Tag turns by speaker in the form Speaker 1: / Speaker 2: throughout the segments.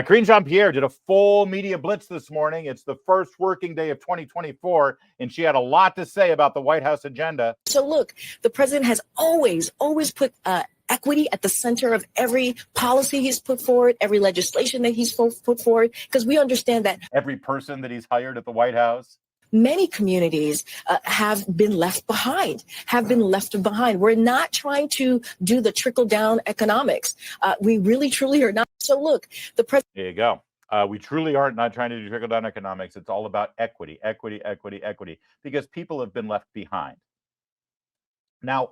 Speaker 1: Karine Jean-Pierre did a full media blitz this morning. It's the first working day of 2024, and she had a lot to say about the White House agenda.
Speaker 2: So look, the president has always put equity at the center of every policy he's put forward, every legislation that he's put forward, because we understand that
Speaker 1: every person that he's hired at the White House,
Speaker 2: many communities have been left behind. We're not trying to do the trickle-down economics. We really, truly are not. So look, the president.
Speaker 1: There you go. We truly aren't not trying to do trickle-down economics. It's all about equity, because people have been left behind. Now,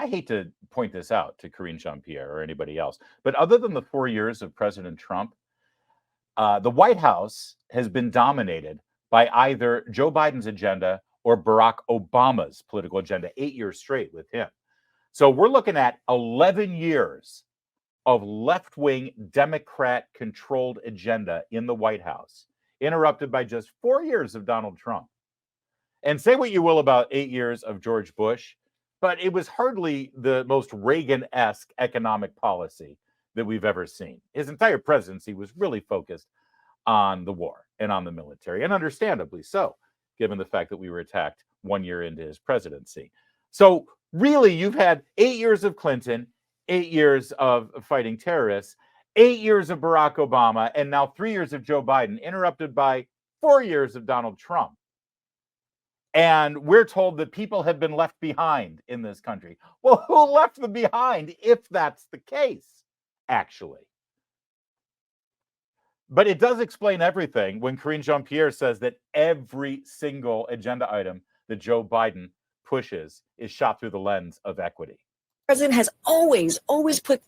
Speaker 1: I hate to point this out to Karine Jean-Pierre or anybody else, but other than the 4 years of President Trump, the White House has been dominated by either Joe Biden's agenda or Barack Obama's political agenda, 8 years straight with him. So we're looking at 11 years of left-wing Democrat-controlled agenda in the White House, interrupted by just 4 years of Donald Trump. And say what you will about 8 years of George Bush, but it was hardly the most Reagan-esque economic policy that we've ever seen. His entire presidency was really focused on the war and on the military, and understandably so, given the fact that we were attacked 1 year into his presidency. So really, you've had 8 years of Clinton, 8 years of fighting terrorists, 8 years of Barack Obama, and now 3 years of Joe Biden, interrupted by 4 years of Donald Trump. And we're told that people have been left behind in this country. Well, who left them behind if that's the case, actually? But it does explain everything when Karine Jean-Pierre says that every single agenda item that Joe Biden pushes is shot through the lens of equity.
Speaker 2: The president has always put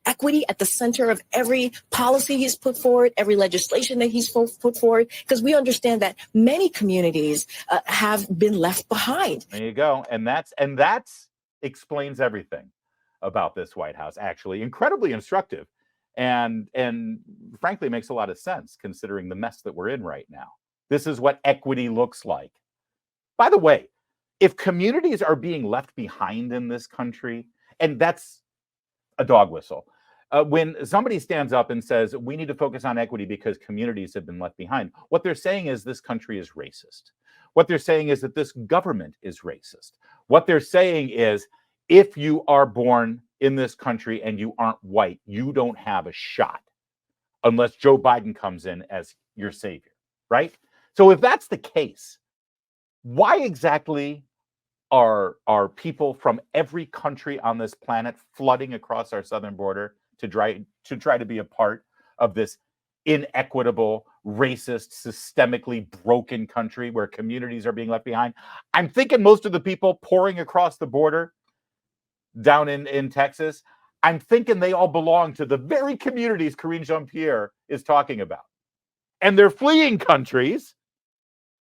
Speaker 2: equity at the center of every policy he's put forward, every legislation that he's put forward, because we understand that many communities have been left behind.
Speaker 1: There you go. And that's explains everything about this White House, actually. Incredibly instructive. And frankly, makes a lot of sense considering the mess that we're in right now. This is what equity looks like. By the way, if communities are being left behind in this country, and that's a dog whistle. When somebody stands up and says, we need to focus on equity because communities have been left behind, what they're saying is this country is racist. What they're saying is that this government is racist. What they're saying is, if you are born in this country and you aren't white, you don't have a shot unless Joe Biden comes in as your savior, right? So if that's the case, why exactly are people from every country on this planet flooding across our southern border to try to be a part of this inequitable, racist, systemically broken country where communities are being left behind? I'm thinking most of the people pouring across the border down in Texas, I'm thinking they all belong to the very communities Karine Jean-Pierre is talking about. And they're fleeing countries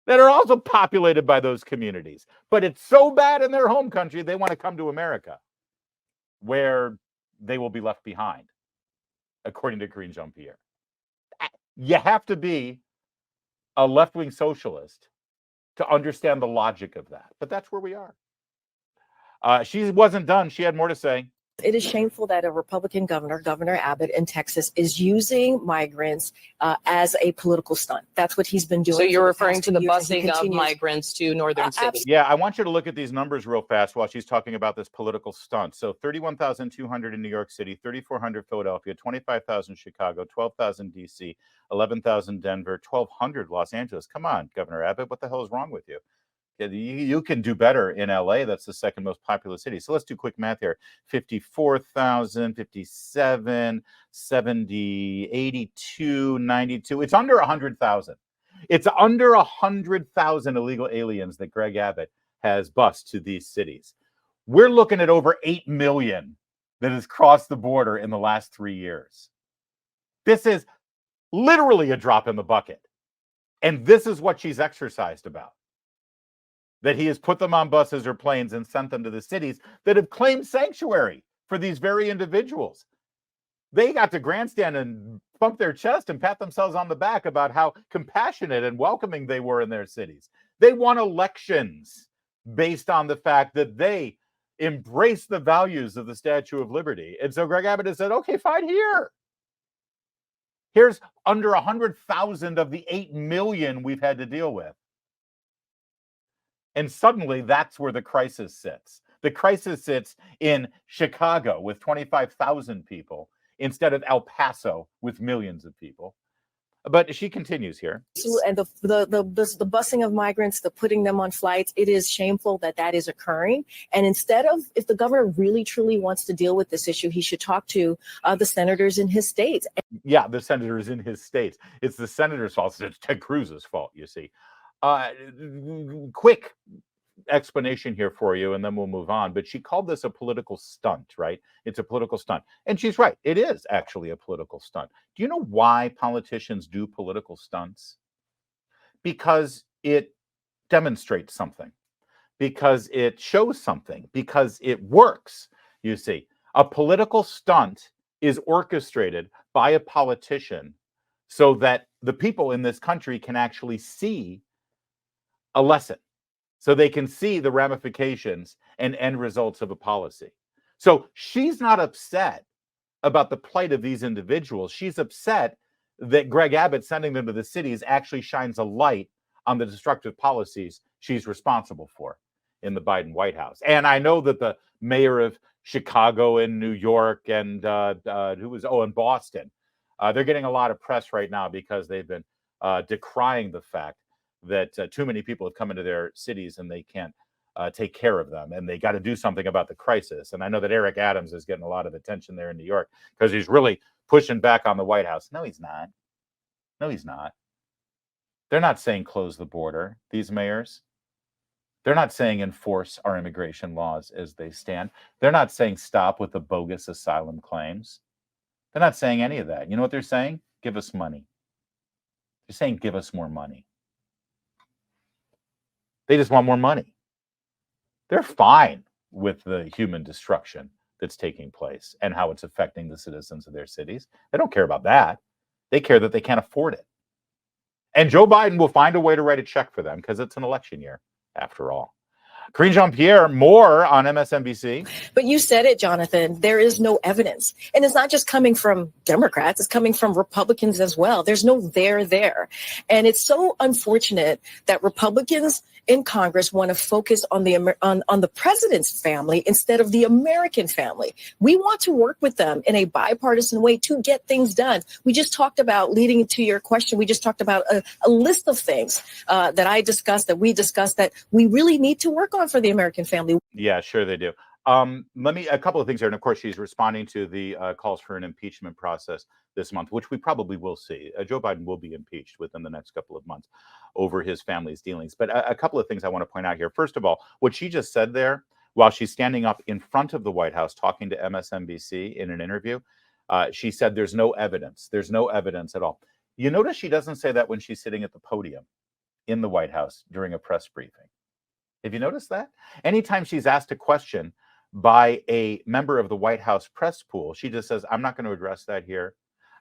Speaker 1: that are also populated by those communities. But it's so bad in their home country, they want to come to America, where they will be left behind, according to Karine Jean-Pierre. You have to be a left-wing socialist to understand the logic of that. But that's where we are. She wasn't done. She had more to say.
Speaker 2: It is shameful that a Republican Governor Abbott in Texas, is using migrants as a political stunt. That's what he's been doing.
Speaker 3: So you're referring to the busing of migrants to northern cities?
Speaker 1: Yeah, I want you to look at these numbers real fast while she's talking about this political stunt. So 31,200 in New York City, 3,400 Philadelphia, 25,000 Chicago, 12,000 DC, 11,000 Denver, 1,200 Los Angeles. Come on, Governor Abbott, what the hell is wrong with you? You can do better in LA. That's the second most populous city. So let's do quick math here. 54,000, 57, 70, 82, 92. It's under 100,000. It's under 100,000 illegal aliens that Greg Abbott has bused to these cities. We're looking at over 8 million that has crossed the border in the last 3 years. This is literally a drop in the bucket. And this is what she's exercised about. That he has put them on buses or planes and sent them to the cities that have claimed sanctuary for these very individuals. They got to grandstand and bump their chest and pat themselves on the back about how compassionate and welcoming they were in their cities. They won elections based on the fact that they embraced the values of the Statue of Liberty. And so Greg Abbott has said, okay, fine, here. Here's under 100,000 of the 8 million we've had to deal with. And suddenly that's where the crisis sits. The crisis sits in Chicago with 25,000 people instead of El Paso with millions of people. But she continues here.
Speaker 2: And the busing of migrants, the putting them on flights, it is shameful that that is occurring. And instead of, if the governor really truly wants to deal with this issue, he should talk to the senators in his states.
Speaker 1: Yeah, the senators in his states. It's the senator's fault. It's Ted Cruz's fault, you see. Quick explanation here for you, and then we'll move on. But she called this a political stunt, right? It's a political stunt. And she's right. It is actually a political stunt. Do you know why politicians do political stunts? Because it demonstrates something, because it shows something, because it works, you see. A political stunt is orchestrated by a politician so that the people in this country can actually see a lesson, so they can see the ramifications and end results of a policy. So she's not upset about the plight of these individuals. She's upset that Greg Abbott sending them to the cities actually shines a light on the destructive policies she's responsible for in the Biden White House. And I know that the mayor of Chicago and New York and and Boston, they're getting a lot of press right now because they've been decrying the fact that too many people have come into their cities and they can't take care of them, and they got to do something about the crisis. And I know that Eric Adams is getting a lot of attention there in New York because he's really pushing back on the White House. No, he's not. No, he's not. They're not saying close the border, these mayors. They're not saying enforce our immigration laws as they stand. They're not saying stop with the bogus asylum claims. They're not saying any of that. You know what they're saying? Give us money. They're saying give us more money. They just want more money. They're fine with the human destruction that's taking place and how it's affecting the citizens of their cities. They don't care about that. They care that they can't afford it. And Joe Biden will find a way to write a check for them because it's an election year, after all. Karine Jean-Pierre, more on MSNBC.
Speaker 2: But you said it, Jonathan. There is no evidence. And it's not just coming from Democrats. It's coming from Republicans as well. There's no there. And it's so unfortunate that Republicans in Congress want to focus on the president's family instead of the American family. We want to work with them in a bipartisan way to get things done. We just talked about, leading to your question, we just talked about a list of things that we discussed that we really need to work on for the American family.
Speaker 1: Yeah, sure they do. A couple of things here. And of course, she's responding to the calls for an impeachment process this month, which we probably will see. Joe Biden will be impeached within the next couple of months over his family's dealings. But a couple of things I want to point out here. First of all, what she just said there, while she's standing up in front of the White House talking to MSNBC in an interview, she said there's no evidence. There's no evidence at all. You notice she doesn't say that when she's sitting at the podium in the White House during a press briefing. Have you noticed that? Anytime she's asked a question by a member of the White House press pool, she just says, I'm not going to address that here.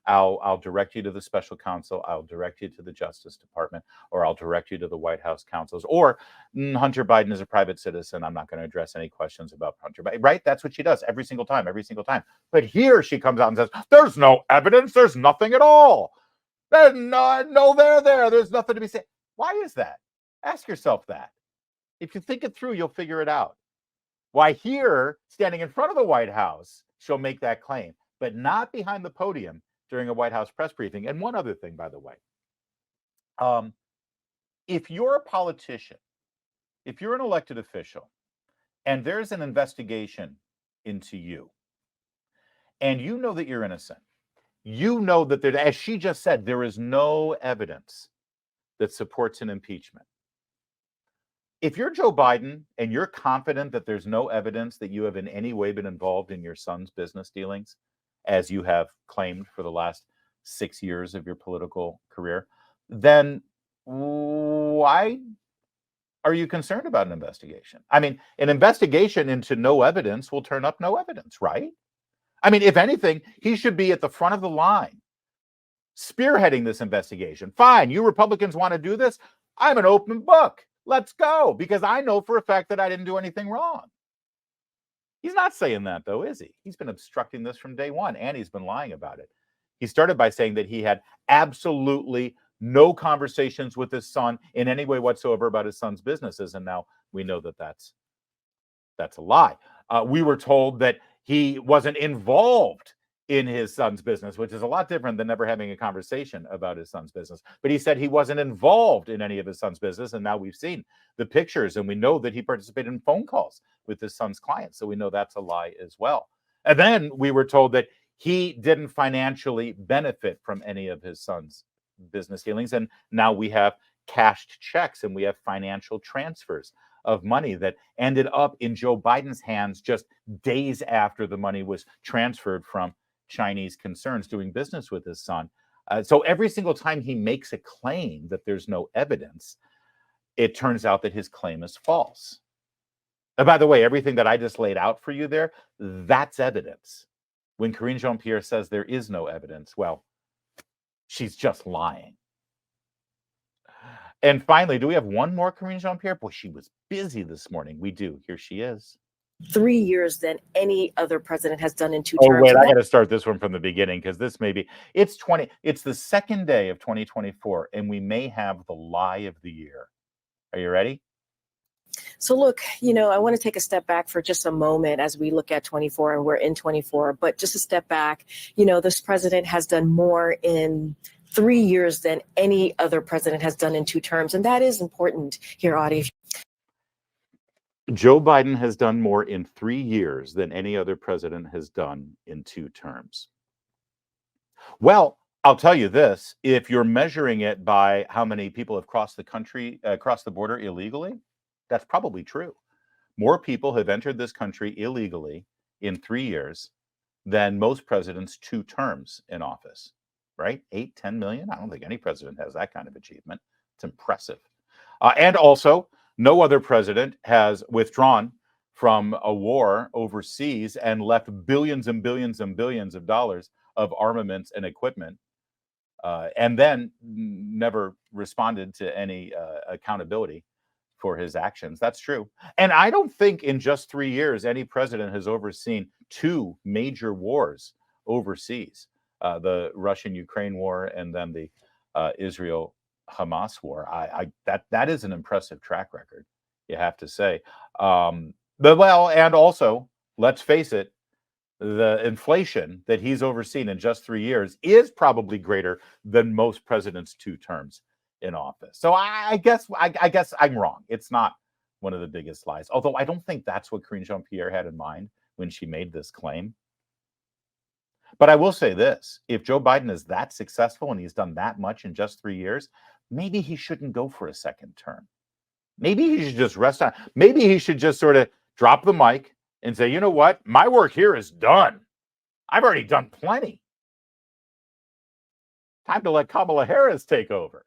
Speaker 1: I'll direct you to the special counsel. I'll direct you to the Justice Department, or I'll direct you to the White House counsels, or Hunter Biden is a private citizen. I'm not going to address any questions about Hunter Biden. Right? That's what she does every single time. But here she comes out and says, there's no evidence. There's nothing at all. There's no there. There's nothing to be said. Why is that? Ask yourself that. If you think it through, you'll figure it out. Why here, standing in front of the White House, she'll make that claim, but not behind the podium during a White House press briefing. And one other thing, by the way, if you're a politician, if you're an elected official, and there's an investigation into you, and you know that you're innocent, you know that there, as she just said, there is no evidence that supports an impeachment. If you're Joe Biden and you're confident that there's no evidence that you have in any way been involved in your son's business dealings, as you have claimed for the last 6 years of your political career, then why are you concerned about an investigation? I mean, an investigation into no evidence will turn up no evidence, right? I mean, if anything, he should be at the front of the line, spearheading this investigation. Fine, you Republicans want to do this? I'm an open book. Let's go, because I know for a fact that I didn't do anything wrong. He's not saying that, though, is he? He's been obstructing this from day one, and he's been lying about it. He started by saying that he had absolutely no conversations with his son in any way whatsoever about his son's businesses. And now we know that that's a lie. We were told that he wasn't involved in his son's business, which is a lot different than never having a conversation about his son's business. But he said he wasn't involved in any of his son's business. And now we've seen the pictures and we know that he participated in phone calls with his son's clients. So we know that's a lie as well. And then we were told that he didn't financially benefit from any of his son's business dealings. And now we have cashed checks and we have financial transfers of money that ended up in Joe Biden's hands just days after the money was transferred from Chinese concerns doing business with his son. So every single time he makes a claim that there's no evidence, it turns out that his claim is false. And by the way, everything that I just laid out for you there, that's evidence. When Karine Jean-Pierre says there is no evidence, well, she's just lying. And finally, do we have one more Karine Jean-Pierre? Boy, she was busy this morning. We do. Here she is.
Speaker 2: 3 years than any other president has done in 2
Speaker 1: Oh,
Speaker 2: terms.
Speaker 1: wait, I got to start this one from the beginning because this may be, it's the second day of 2024, and we may have the lie of the year. Are you ready?
Speaker 2: So look, I want to take a step back for just a moment as we look at 24 and we're in 24, but just a step back, this president has done more in 3 years than any other president has done in 2 terms. And that is important here, Audie.
Speaker 1: Joe Biden has done more in 3 years than any other president has done in 2 terms. Well, I'll tell you this, if you're measuring it by how many people have crossed the country, crossed the border illegally, that's probably true. More people have entered this country illegally in 3 years than most presidents' 2 terms in office, right? 8, 10 million? I don't think any president has that kind of achievement. It's impressive. And also, no other president has withdrawn from a war overseas and left billions and billions and billions of dollars of armaments and equipment, and then never responded to any accountability for his actions. That's true. And I don't think in just 3 years any president has overseen 2 major wars overseas, the Russian-Ukraine war and then the Israel-Hamas war. That is an impressive track record, you have to say. And also, let's face it, the inflation that he's overseen in just 3 years is probably greater than most presidents' 2 terms in office. So I guess I'm wrong. It's not one of the biggest lies, although I don't think that's what Karine Jean-Pierre had in mind when she made this claim. But I will say this, if Joe Biden is that successful and he's done that much in just 3 years, maybe he shouldn't go for a second term. Maybe he should just rest on. Maybe he should just sort of drop the mic and say, you know what? My work here is done. I've already done plenty. Time to let Kamala Harris take over.